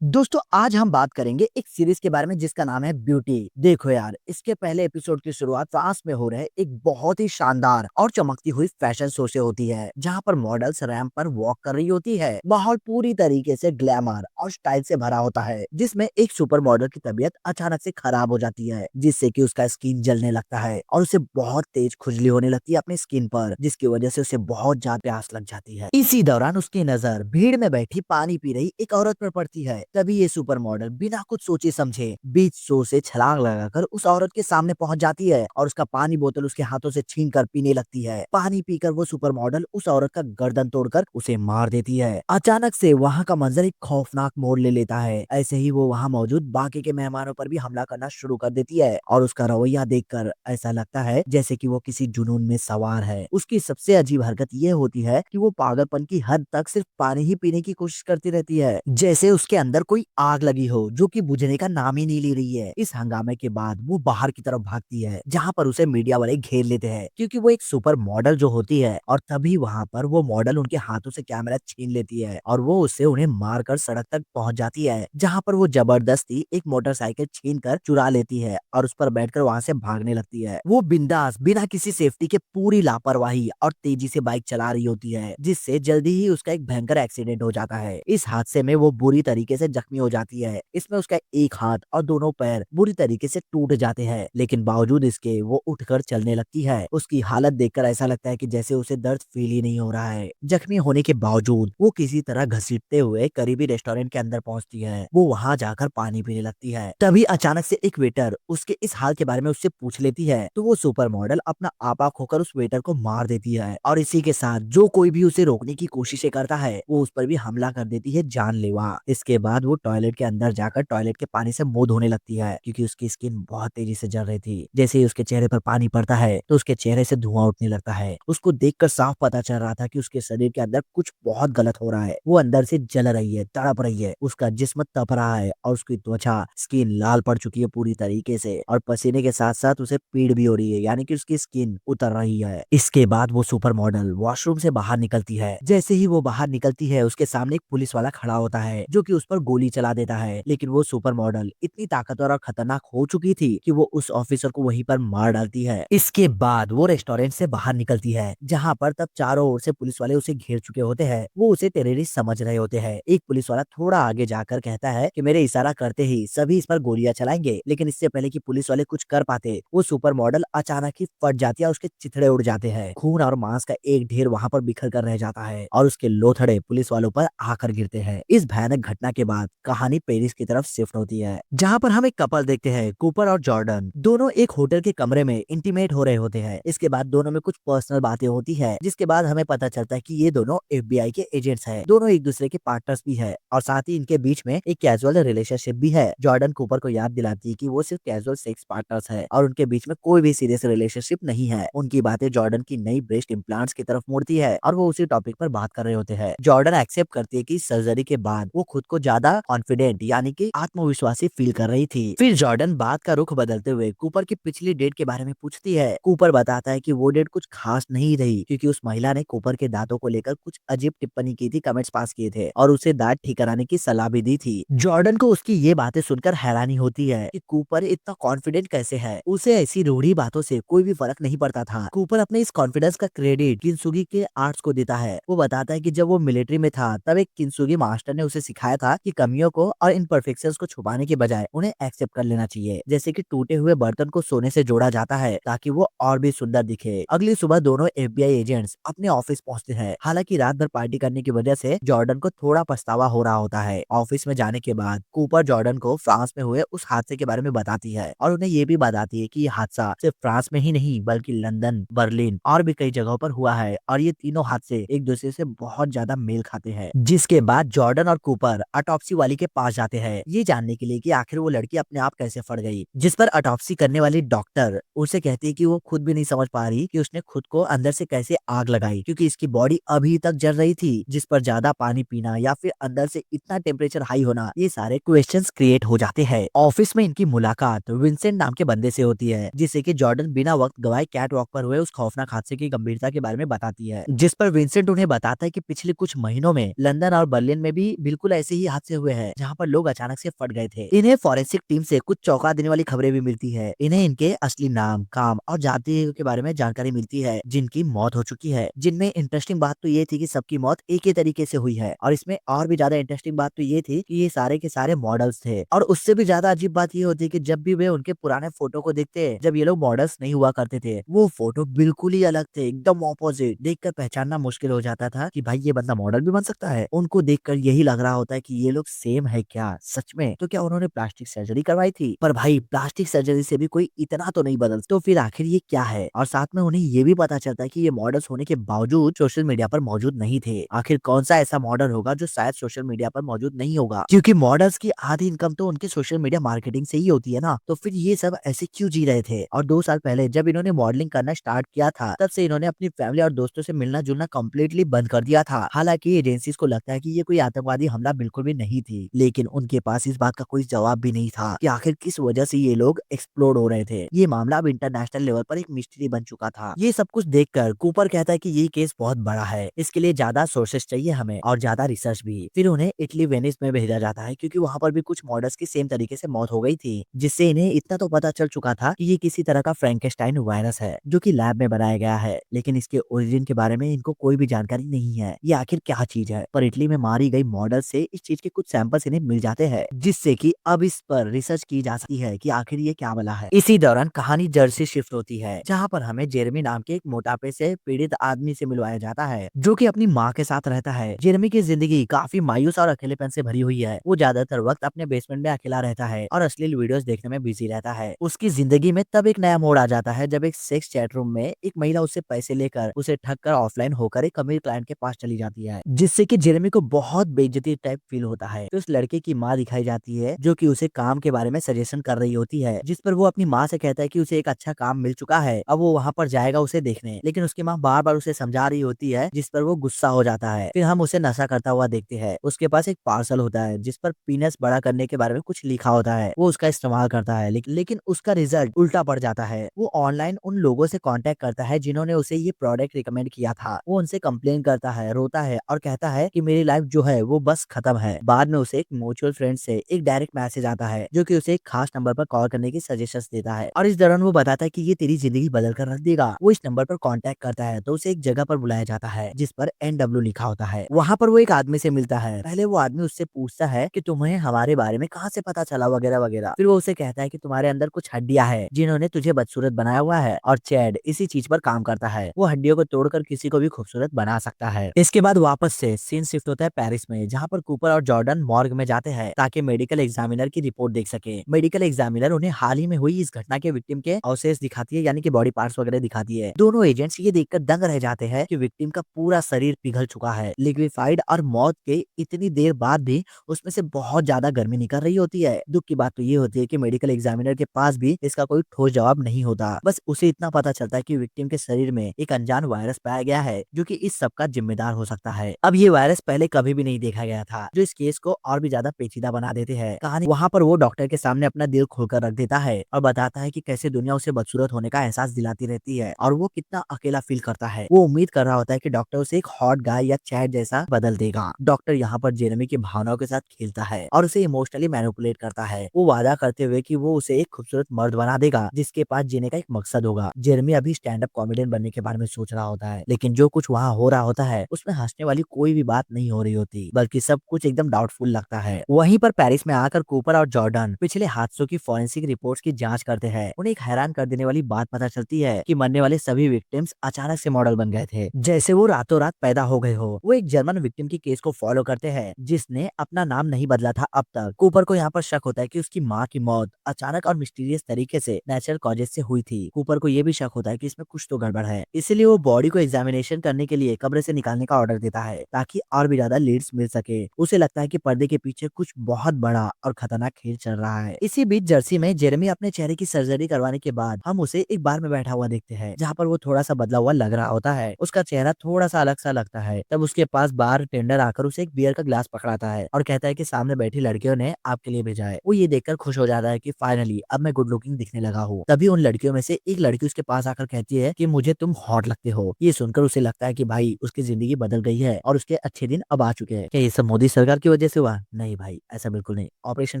दोस्तों आज हम बात करेंगे एक सीरीज के बारे में जिसका नाम है ब्यूटी। देखो यार, इसके पहले एपिसोड की शुरुआत फ्रांस में हो रहे एक बहुत ही शानदार और चमकती हुई फैशन शो से होती है, जहां पर मॉडल्स रैंप पर वॉक कर रही होती है। माहौल पूरी तरीके से ग्लैमर और स्टाइल से भरा होता है, जिसमें एक सुपर मॉडल की तबीयत अचानक से खराब हो जाती है, जिससे कि उसका स्किन जलने लगता है और उसे बहुत तेज खुजली होने लगती है अपनी स्किन पर, जिसकी वजह से उसे बहुत ज्यादा प्यास लग जाती है। इसी दौरान उसकी नजर भीड़ में बैठी पानी पी रही एक औरत पर पड़ती है। तभी ये सुपर मॉडल बिना कुछ सोचे समझे बीच शो से छलांग लगाकर उस औरत के सामने पहुंच जाती है और उसका पानी बोतल उसके हाथों से छीन कर पीने लगती है। पानी पीकर वो सुपर मॉडल उस औरत का गर्दन तोड़कर उसे मार देती है। अचानक से वहाँ का मंजर एक खौफनाक मोड़ ले लेता है। ऐसे ही वो वहाँ मौजूद बाकी के मेहमानों पर भी हमला करना शुरू कर देती है और उसका रवैया देखकर ऐसा लगता है जैसे कि वो किसी जुनून में सवार है। उसकी सबसे अजीब हरकत ये होती है कि वो पागलपन की हद तक सिर्फ पानी ही पीने की कोशिश करती रहती है, जैसे उसके अंदर कोई आग लगी हो जो कि बुझने का नाम ही नहीं ले रही है। इस हंगामे के बाद वो बाहर की तरफ भागती है, जहाँ पर उसे मीडिया वाले घेर लेते हैं, क्योंकि वो एक सुपर मॉडल जो होती है। और तभी वहाँ पर वो मॉडल उनके हाथों से कैमरा छीन लेती है और वो उससे उन्हें मारकर सड़क तक पहुंच जाती है, जहाँ पर वो जबरदस्ती एक मोटरसाइकिल छीन कर चुरा लेती है और उस पर बैठकर वहाँ से भागने लगती है। वो बिंदास बिना किसी सेफ्टी के पूरी लापरवाही और तेजी से बाइक चला रही होती है, जिससे जल्दी ही उसका एक भयंकर एक्सीडेंट हो जाता है। इस हादसे में वो बुरी तरीके से जख्मी हो जाती है। इसमें उसका एक हाथ और दोनों पैर बुरी तरीके से टूट जाते हैं, लेकिन बावजूद इसके वो उठकर चलने लगती है। उसकी हालत देखकर ऐसा लगता है कि जैसे उसे दर्द फील ही नहीं हो रहा है। जख्मी होने के बावजूद वो किसी तरह घसीटते हुए करीबी रेस्टोरेंट के अंदर पहुंचती है। वो वहां जाकर पानी पीने लगती है। तभी अचानक से एक वेटर उसके इस हाल के बारे में उससे पूछ लेती है, तो वो सुपर मॉडल अपना आपा खोकर उस वेटर को मार देती है और इसी के साथ जो कोई भी उसे रोकने की कोशिशें करता है वो उस पर भी हमला कर देती है जानलेवा। इसके बाद वो टॉयलेट के अंदर जाकर टॉयलेट के पानी से मुंह धोने लगती है, क्योंकि उसकी स्किन बहुत तेजी से जल रही थी। जैसे ही उसके चेहरे पर पानी पड़ता है तो उसके चेहरे से धुआं उठने लगता है। उसको देखकर साफ पता चल रहा था कि उसके शरीर के अंदर कुछ बहुत गलत हो रहा है। वो अंदर से जल रही है, तड़प रही है, उसका जिस्म तप रहा है और उसकी त्वचा स्किन लाल पड़ चुकी है पूरी तरीके से, और पसीने के साथ साथ उसे पीड़ भी हो रही है, यानी कि उसकी स्किन उतर रही है। इसके बाद वो सुपर मॉडल वॉशरूम से बाहर निकलती है। जैसे ही वो बाहर निकलती है उसके सामने एक पुलिस वाला खड़ा होता है, जो कि उस पर गोली चला देता है। लेकिन वो सुपर मॉडल इतनी ताकतवर और खतरनाक हो चुकी थी कि वो उस ऑफिसर को वहीं पर मार डालती है। इसके बाद वो रेस्टोरेंट से बाहर निकलती है, जहाँ पर तब चारों ओर से पुलिस वाले उसे घेर चुके होते हैं। वो उसे टेररिस्ट समझ रहे होते हैं। एक पुलिस वाला थोड़ा आगे जाकर कहता है कि मेरे इशारा करते ही सभी इस पर गोलियां चलाएंगे, लेकिन इससे पहले कि पुलिस वाले कुछ कर पाते वो सुपर मॉडल अचानक ही फट जाती है और उसके चिथड़े उड़ जाते हैं। खून और मांस का एक ढेर वहां पर बिखर कर रह जाता है और उसके लोथड़े पुलिस वालों पर आकर गिरते हैं। इस भयानक घटना के बाद कहानी पेरिस की तरफ शिफ्ट होती है, जहाँ पर हम एक कपल देखते हैं, कूपर और जॉर्डन। दोनों एक होटल के कमरे में इंटीमेट हो रहे होते हैं। इसके बाद दोनों में कुछ पर्सनल बातें होती है, जिसके बाद हमें पता चलता है कि ये दोनों FBI के एजेंट्स हैं। दोनों एक दूसरे के पार्टनर्स भी है और साथ ही इनके बीच में एक कैजुअल रिलेशनशिप भी है। जॉर्डन कूपर को याद दिलाती है कि वो सिर्फ कैजुअल सेक्स पार्टनर्स है और उनके बीच में कोई भी सीरियस रिलेशनशिप नहीं है। उनकी बातें जॉर्डन की नई ब्रेस्ट इम्प्लांट्स की तरफ मुड़ती है और वो उसी टॉपिक पर बात कर रहे होते हैं। जॉर्डन एक्सेप्ट करती है कि सर्जरी के बाद वो खुद को ज्यादा कॉन्फिडेंट यानी कि आत्मविश्वासी फील कर रही थी। फिर जॉर्डन बात का रुख बदलते हुए कूपर की पिछली डेट के बारे में पूछती है। कूपर बताता है कि वो डेट कुछ खास नहीं रही, क्योंकि उस महिला ने कूपर के दांतों को लेकर कुछ अजीब टिप्पणी की थी, कमेंट्स पास किए थे और उसे दांत ठीक कराने की सलाह भी दी थी। जॉर्डन को उसकी ये बातें सुनकर हैरानी होती है कि कूपर इतना कॉन्फिडेंट कैसे है। उसे ऐसी रूढ़ी बातों से कोई भी फर्क नहीं पड़ता था। कूपर अपने इस कॉन्फिडेंस का क्रेडिट किंसुगी के आर्ट्स को देता है। वो बताता है कि जब वो मिलिट्री में था तब एक किंसुगी मास्टर ने उसे सिखाया था कि कमियों को और इम्परफेक्शंस को छुपाने के बजाय उन्हें एक्सेप्ट कर लेना चाहिए। जैसे कि टूटे हुए बर्तन को सोने से जोड़ा जाता है ताकि वो और भी सुंदर दिखे। अगली सुबह दोनों FBI एजेंट्स अपने ऑफिस पहुंचते हैं। हालांकि रात भर पार्टी करने की वजह से जॉर्डन को थोड़ा पछतावा हो रहा होता है। ऑफिस में जाने के बाद कूपर जॉर्डन को फ्रांस में हुए उस हादसे के बारे में बताती है और उन्हें ये भी बताती है कि ये हादसा सिर्फ फ्रांस में ही नहीं बल्कि लंदन, बर्लिन और भी कई जगहों पर हुआ है और ये तीनों हादसे एक दूसरे से बहुत ज्यादा मेल खाते हैं। जिसके बाद जॉर्डन और कूपर ऑटोप्सी वाली के पास जाते हैं, ये जानने के लिए कि आखिर वो लड़की अपने आप कैसे फट गई। जिस पर ऑटोप्सी करने वाली डॉक्टर उसे कहती है कि वो खुद भी नहीं समझ पा रही कि उसने खुद को अंदर से कैसे आग लगाई, क्योंकि इसकी बॉडी अभी तक जल रही थी। जिस पर ज्यादा पानी पीना या फिर अंदर से इतना टेम्परेचर हाई होना, ये सारे क्वेश्चंस क्रिएट हो जाते हैं। ऑफिस में इनकी मुलाकात विंसेंट नाम के बंदे से होती है, जिसे कि जॉर्डन बिना वक्त गवाए कैट वॉक पर हुए उस खौफनाक हादसे की गंभीरता के बारे में बताती है। जिस पर विंसेंट उन्हें बताता है कि पिछले कुछ महीनों में लंदन और बर्लिन में भी बिल्कुल ऐसे ही हादसे हुए हैं जहाँ पर लोग अचानक से फट गए थे। इन्हें फॉरेंसिक टीम से कुछ चौंका देने वाली खबरें भी मिलती है। इन्हें इनके असली नाम, काम और जाति के बारे में जानकारी मिलती है जिनकी मौत हो चुकी है। जिनमें इंटरेस्टिंग बात तो ये थी कि सबकी मौत एक ही तरीके से हुई है, और इसमें और भी ज्यादा इंटरेस्टिंग बात तो ये थी कि ये सारे के सारे मॉडल्स थे। और उससे भी ज्यादा अजीब बात ये होती है कि जब भी वे उनके पुराने फोटो को देखते हैं, जब ये लोग मॉडल्स नहीं हुआ करते थे, वो फोटो बिल्कुल ही अलग थे, एकदम ऑपोजिट। देखकर पहचानना मुश्किल हो जाता था कि भाई ये बंदा मॉडल भी बन सकता है। उनको देखकर यही लग रहा होता है कि ये लोग सेम है क्या, सच में? तो क्या उन्होंने प्लास्टिक सर्जरी करवाई थी? पर भाई प्लास्टिक सर्जरी से भी कोई इतना तो नहीं बदल, तो फिर आखिर ये क्या है? और साथ में उन्हें ये भी पता चलता है कि ये मॉडल्स होने के बावजूद सोशल मीडिया पर मौजूद नहीं थे। आखिर कौन सा ऐसा मॉडल होगा जो शायद सोशल मीडिया पर मौजूद नहीं होगा, क्योंकि मॉडल्स की आधी इनकम तो उनके सोशल मीडिया मार्केटिंग से ही होती है ना। तो फिर ये सब ऐसे क्यों जी रहे थे? और 2 साल पहले जब इन्होंने मॉडलिंग करना स्टार्ट किया था, तब से इन्होंने अपनी फैमिली और दोस्तों से मिलना जुलना कम्प्लीटली बंद कर दिया था। हालांकि एजेंसीज को लगता है कि ये कोई आतंकवादी हमला बिल्कुल भी नहीं थी, लेकिन उनके पास इस बात का कोई जवाब भी नहीं था कि आखिर किस वजह से ये लोग एक्सप्लोड हो रहे थे। ये मामला अब इंटरनेशनल लेवल पर एक मिस्ट्री बन चुका था। ये सब कुछ देखकर कूपर कहता है कि ये केस बहुत बड़ा है, इसके लिए ज्यादा सोर्सेस चाहिए हमें और ज्यादा रिसर्च भी। फिर उन्हें इटली वेनिस में भेजा जाता है, क्योंकि वहाँ पर भी कुछ मॉडल्स की सेम तरीके से मौत हो गई थी, जिससे इन्हें इतना तो पता चल चुका था कि ये किसी तरह का फ्रैंकेस्टाइन वायरस है जो कि लैब में बनाया गया है। लेकिन इसके ओरिजिन के बारे में इनको कोई भी जानकारी नहीं है, ये आखिर क्या चीज है। पर इटली में मारी गई मॉडल से इस चीज के कुछ सैंपल्स इन्हें मिल जाते हैं, जिससे कि अब इस पर रिसर्च की जा सकती है कि आखिर ये क्या बला है। इसी दौरान कहानी जर्सी शिफ्ट होती है, जहाँ पर हमें जेरेमी नाम के एक मोटापे से पीड़ित आदमी से मिलवाया जाता है, जो कि अपनी माँ के साथ रहता है। जेरेमी की जिंदगी काफी मायूस और अकेलेपन से भरी हुई है। वो ज्यादातर वक्त अपने बेसमेंट में अकेला रहता है और अश्लील वीडियोस देखने में बिजी रहता है। उसकी जिंदगी में तब एक नया मोड़ आ जाता है जब एक सेक्स चैट रूम में एक महिला उससे पैसे लेकर उसे ठग कर ऑफलाइन होकर एक अमीर क्लाइंट के पास चली जाती है, जिससे कि जेरेमी को बहुत बेइज्जती टाइप फील होता है। तो उस लड़के की माँ दिखाई जाती है, जो कि उसे काम के बारे में सजेशन कर रही होती है, जिस पर वो अपनी माँ से कहता है कि उसे एक अच्छा काम मिल चुका है, अब वो वहाँ पर जाएगा उसे देखने। लेकिन उसकी माँ बार बार उसे समझा रही होती है, जिस पर वो गुस्सा हो जाता है। फिर हम उसे नशा करता हुआ देखते हैं। उसके पास एक पार्सल होता है जिस पर पीनस बड़ा करने के बारे में कुछ लिखा होता है। वो उसका इस्तेमाल करता है, लेकिन उसका रिजल्ट उल्टा पड़ जाता है। वो ऑनलाइन उन लोगों से कांटेक्ट करता है जिन्होंने उसे ये प्रोडक्ट रिकमेंड किया था। वो उनसे कंप्लेन करता है, रोता है और कहता है कि मेरी लाइफ जो है वो बस खत्म है। बाद में उसे एक म्यूचुअल फ्रेंड से एक डायरेक्ट मैसेज आता है, जो कि उसे एक खास नंबर पर कॉल करने की सजेशंस देता है, और इस दौरान वो बताता है कि ये तेरी जिंदगी बदल कर रख देगा। वो इस नंबर पर कांटेक्ट करता है तो उसे एक जगह पर बुलाया जाता है जिस पर NW लिखा होता है। वहाँ पर वो एक आदमी से मिलता है। पहले वो आदमी उससे पूछता है कि तुम्हें हमारे बारे में कहाँ से पता चला, वगैरह वगैरह। फिर वो उसे कहता है कि तुम्हारे अंदर कुछ हड्डियां हैं जिन्होंने तुझे बदसूरत बनाया हुआ है, और चैड इसी चीज पर काम करता है। वो हड्डियों को तोड़कर किसी को भी खूबसूरत बना सकता है। इसके बाद वापस से सीन शिफ्ट होता है पेरिस में, जहाँ पर कूपर और जॉर्डन मॉर्ग में जाते हैं ताकि मेडिकल एग्जामिनर की रिपोर्ट देख सके। मेडिकल एग्जामिनर उन्हें हाल ही में हुई इस घटना के विक्टिम के अवशेष दिखाती है, यानी कि बॉडी पार्ट्स वगैरह दिखाती है। दोनों एजेंट्स ये देखकर दंग रह जाते हैं कि विक्टिम का पूरा शरीर पिघल चुका है, लिक्विफाइड, और मौत के इतनी देर बाद भी उसमें से बहुत ज्यादा गर्मी निकल रही होती है। दुख की बात तो ये होती है कि मेडिकल एग्जामिनर के पास भी इसका कोई ठोस जवाब नहीं होता। बस उसे इतना पता चलता है कि विक्टिम के शरीर में एक अनजान वायरस पाया गया है, जो कि इस सब का जिम्मेदार हो सकता है। अब ये वायरस पहले कभी भी नहीं देखा गया था, जो इस केस को और भी ज्यादा पेचीदा बना देते हैं। कहानी वहाँ पर वो डॉक्टर के सामने अपना दिल खोलकर रख देता है और बताता है कि कैसे दुनिया उसे बदसूरत होने का एहसास दिलाती रहती है और वो कितना अकेला फील करता है। वो उम्मीद कर रहा होता है कि डॉक्टर उसे एक हॉट गाय या चैट जैसा बदल देगा। डॉक्टर यहाँ पर जेरेमी की भावनाओं के साथ खेलता है और उसे इमोशनली मैनिपुलेट करता है। वो वादा करते हुए कि वो उसे एक खूबसूरत मर्द बना देगा जिसके पास जीने का एक मकसद होगा। जेरेमी अभी स्टैंड अप कॉमेडियन बनने के बारे में सोच रहा होता है, लेकिन जो कुछ वहाँ हो रहा होता है उसमें हंसने वाली कोई भी बात नहीं हो रही होती, बल्कि सब कुछ एकदम डाउटफुल लगता है। वहीं पर पेरिस में आकर कूपर और जॉर्डन पिछले हादसों की फॉरेंसिक रिपोर्ट्स की जांच करते हैं। उन्हें एक हैरान कर देने वाली बात पता चलती है कि मरने वाले सभी विक्टिम्स अचानक से मॉडल बन गए थे, जैसे वो रातों रात पैदा हो गए हो। वो एक जर्मन विक्टिम की केस को फॉलो करते हैं जिसने अपना नाम नहीं बदला था अब तक। कूपर को यहाँ पर शक होता है कि उसकी माँ की मौत अचानक और मिस्टीरियस तरीके से नेचुरल कॉजेज से हुई थी। कूपर को ये भी शक होता है कि इसमें कुछ तो गड़बड़ है, इसलिए वो बॉडी को एग्जामिनेशन करने के लिए कब्र से निकालने का ऑर्डर देता है ताकि और भी ज्यादा लीड्स मिल सके। उसे लगता है कि पर्दे के पीछे कुछ बहुत बड़ा और खतरनाक खेल चल रहा है। इसी बीच जर्सी में जेरेमी अपने चेहरे की सर्जरी करवाने के बाद हम उसे एक बार में बैठा हुआ देखते हैं, जहाँ पर वो थोड़ा सा बदला हुआ लग रहा होता है। उसका चेहरा थोड़ा सा अलग सा लगता है। तब उसके पास बार टेंडर आकर उसे एक बियर का ग्लास पकड़ाता है और कहता है कि सामने बैठी लड़कियों ने आपके लिए भेजा है। वो ये देखकर खुश हो जाता है कि फाइनली अब मैं गुड लुकिंग दिखने लगा हूँ। तभी उन लड़कियों में से एक लड़की उसके पास आकर कहती है कि मुझे तुम हॉट लगते हो। ये सुनकर उसे लगता है कि भाई उसकी जिंदगी बदल गई है और उसके अच्छे दिन अब आ चुके हैं। क्या ये सब मोदी सरकार की वजह वजह से हुआ? नहीं भाई, ऐसा बिल्कुल नहीं। ऑपरेशन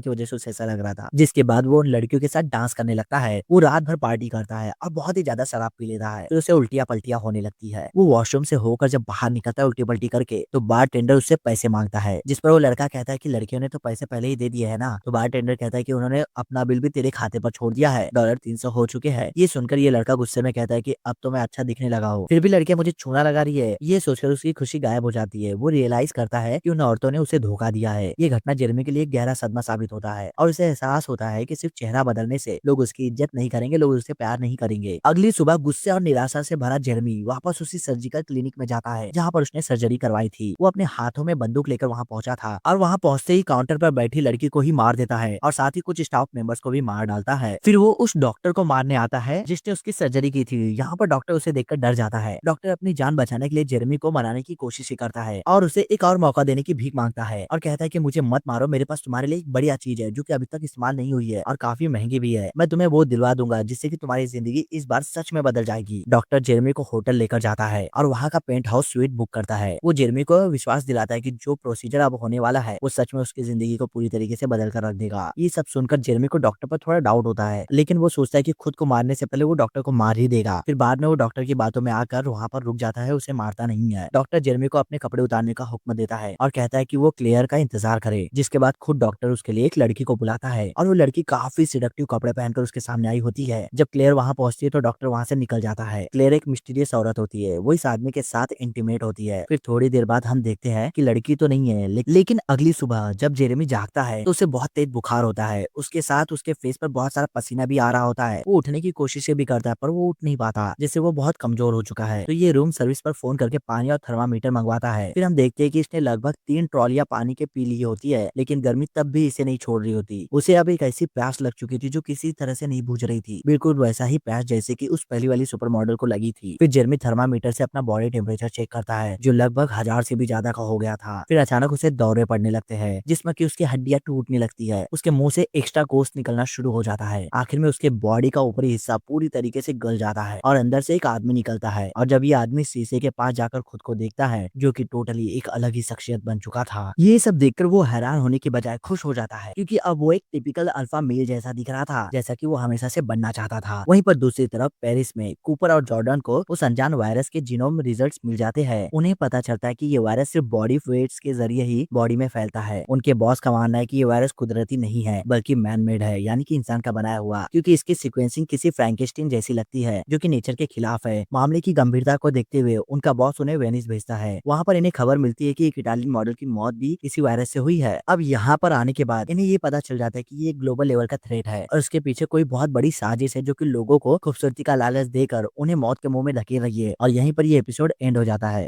की वजह से उसे ऐसा लग रहा था। जिसके बाद वो उन लड़कियों के साथ डांस करने लगता है। वो रात भर पार्टी करता है और बहुत ही ज़्यादा शराब पी लेता है। फिर उसे उल्टियाँ-पल्टियाँ होने लगती है। वो वॉशरूम से होकर जब बाहर निकलता है उल्टी-पल्टी करके, तो बारटेंडर उससे पैसे माँगता है। जिस पर वो लड़का कहता है कि लड़कियों ने तो पैसे पहले ही दे दिए हैं ना। तो बारटेंडर कहता है कि उन्होंने अपना बिल भी तेरे खाते पर छोड़ दिया है। $300 हो चुके हैं। ये सुनकर ये लड़का गुस्से में कहता है कि अब तो मैं अच्छा दिखने लगा हूँ। फिर भी लड़कियाँ मुझे छूना लगा रही है। ये सोचकर उसकी खुशी गायब हो जाती है। वो रियलाइज़ करता है कि उन औरतों ने उसे धोखा दिया है। ये घटना जेरेमी के लिए एक गहरा सदमा साबित होता है और उसे एहसास होता है कि सिर्फ चेहरा बदलने से लोग उसकी इज्जत नहीं करेंगे, लोग उससे प्यार नहीं करेंगे। अगली सुबह गुस्से और निराशा से भरा जेरेमी वापस उसी सर्जिकल क्लिनिक में जाता है जहाँ पर उसने सर्जरी करवाई थी। वो अपने हाथों में बंदूक लेकर वहाँ पहुंचा था और वहाँ पहुंचते ही काउंटर पर बैठी लड़की को ही मार देता है और साथ ही कुछ स्टाफ मेंबर्स को भी मार डालता है। फिर वो उस डॉक्टर को मारने आता है जिसने उसकी सर्जरी की थी। यहाँ पर डॉक्टर उसे देखकर डर जाता है। डॉक्टर अपनी जान बचाने के लिए जेरेमी को मनाने की कोशिश ही करता है और उसे एक और मौका देने की भीख मांगता है और कहता है कि मुझे मत मारो, मेरे पास तुम्हारे लिए एक बढ़िया चीज है जो कि अभी तक इस्तेमाल नहीं हुई है और काफी महंगी भी है। मैं तुम्हें वो दिलवा दूंगा जिससे कि तुम्हारी जिंदगी इस बार सच में बदल जाएगी। डॉक्टर जेरेमी को होटल लेकर जाता है और वहाँ का पेंट हाउस स्वीट बुक करता है। वो जेरेमी को विश्वास दिलाता है कि जो प्रोसीजर अब होने वाला है वो सच में उसकी जिंदगी को पूरी तरीके से बदल कर रख देगा। ये सब सुनकर जेरेमी को डॉक्टर पर थोड़ा डाउट होता है, लेकिन वो सोचता है कि खुद को मारने से पहले वो डॉक्टर को मार ही देगा। फिर बाद में वो डॉक्टर की बातों में आकर वहाँ पर रुक जाता है, उसे मारता नहीं है। डॉक्टर जेरेमी को अपने कपड़े उतारने का हुक्म देता है और कहता है कि वो क्लेयर का इंतजार करे। जिसके बाद खुद डॉक्टर उसके लिए एक लड़की को बुलाता है और वो लड़की काफी सिडक्टिव कपड़े पहनकर उसके सामने आई होती है। जब क्लेयर वहाँ पहुंचती है तो डॉक्टर वहाँ से निकल जाता है। क्लेयर एक मिस्टीरियस औरत होती है, वो इस आदमी के साथ इंटीमेट होती है। फिर थोड़ी देर बाद हम देखते हैं कि लड़की तो नहीं है, लेकिन अगली सुबह जब जेरेमी जागता है तो उसे बहुत तेज बुखार होता है। उसके साथ उसके फेस पर बहुत सारा पसीना भी आ रहा होता है। वो उठने की कोशिशें भी करता है पर वो उठ नहीं पाता, जिससे वो बहुत कमजोर हो चुका है। तो ये रूम सर्विस पर फोन करके पानी और थर्मामीटर मंगवाता है। फिर हम देखते हैं कि इसने लगभग 3 ट्रॉलियां पानी के पी ली होती है, लेकिन गर्मी तब भी इसे नहीं छोड़ रही होती। उसे अब एक ऐसी प्यास लग चुकी थी जो किसी तरह से नहीं बुझ रही थी, बिल्कुल वैसा ही प्यास जैसे कि उस पहली वाली सुपर मॉडल को लगी थी। फिर जेरेमी थर्मामीटर से अपना बॉडी टेम्परेचर चेक करता है जो लगभग 1000 से भी ज्यादा का हो गया था। फिर अचानक उसे दौरे पड़ने लगते हैं जिसमें कि उसकी हड्डियां टूटने लगती है। उसके मुंह से एक्स्ट्रा गोश्त निकलना शुरू हो जाता है। आखिर में उसके बॉडी का ऊपरी हिस्सा पूरी तरीके से गल जाता है और अंदर से एक आदमी निकलता है। और जब ये आदमी शीशे के पास जाकर खुद को देखता है जो कि टोटली एक अलग ही शख्सियत बन चुका था। ये सब देखकर वो हैरान होने की बजाय खुश हो जाता है क्योंकि अब वो एक टिपिकल अल्फा मेल जैसा दिख रहा था, जैसा कि वो हमेशा से बनना चाहता था। वहीं पर दूसरी तरफ पेरिस में कूपर और जॉर्डन को उस अनजान वायरस के जीनोम रिजल्ट्स मिल जाते हैं। उन्हें पता चलता है कि ये वायरस सिर्फ बॉडी फ्लूइड्स के जरिए ही बॉडी में फैलता है। उनके बॉस का मानना है कि ये वायरस कुदरती नहीं है बल्कि मैन मेड है, यानी कि इंसान का बनाया हुआ, क्योंकि इसकी सीक्वेंसिंग किसी फ्रैंकेस्टीन जैसी लगती है जो कि नेचर के खिलाफ है। मामले की गंभीरता को देखते हुए उनका बॉस उन्हें वेनिस भेजता है। वहाँ पर इन्हें खबर मिलती है कि एक इटालियन मॉडल की मौत भी इसी वायरस से हुई है। अब यहाँ पर आने के बाद इन्हें ये पता चल जाता है कि ये ग्लोबल लेवल का थ्रेट है और इसके पीछे कोई बहुत बड़ी साजिश है जो कि लोगों को खूबसूरती का लालच देकर उन्हें मौत के मुंह में धकेल रही है। और यहीं पर ये एपिसोड एंड हो जाता है।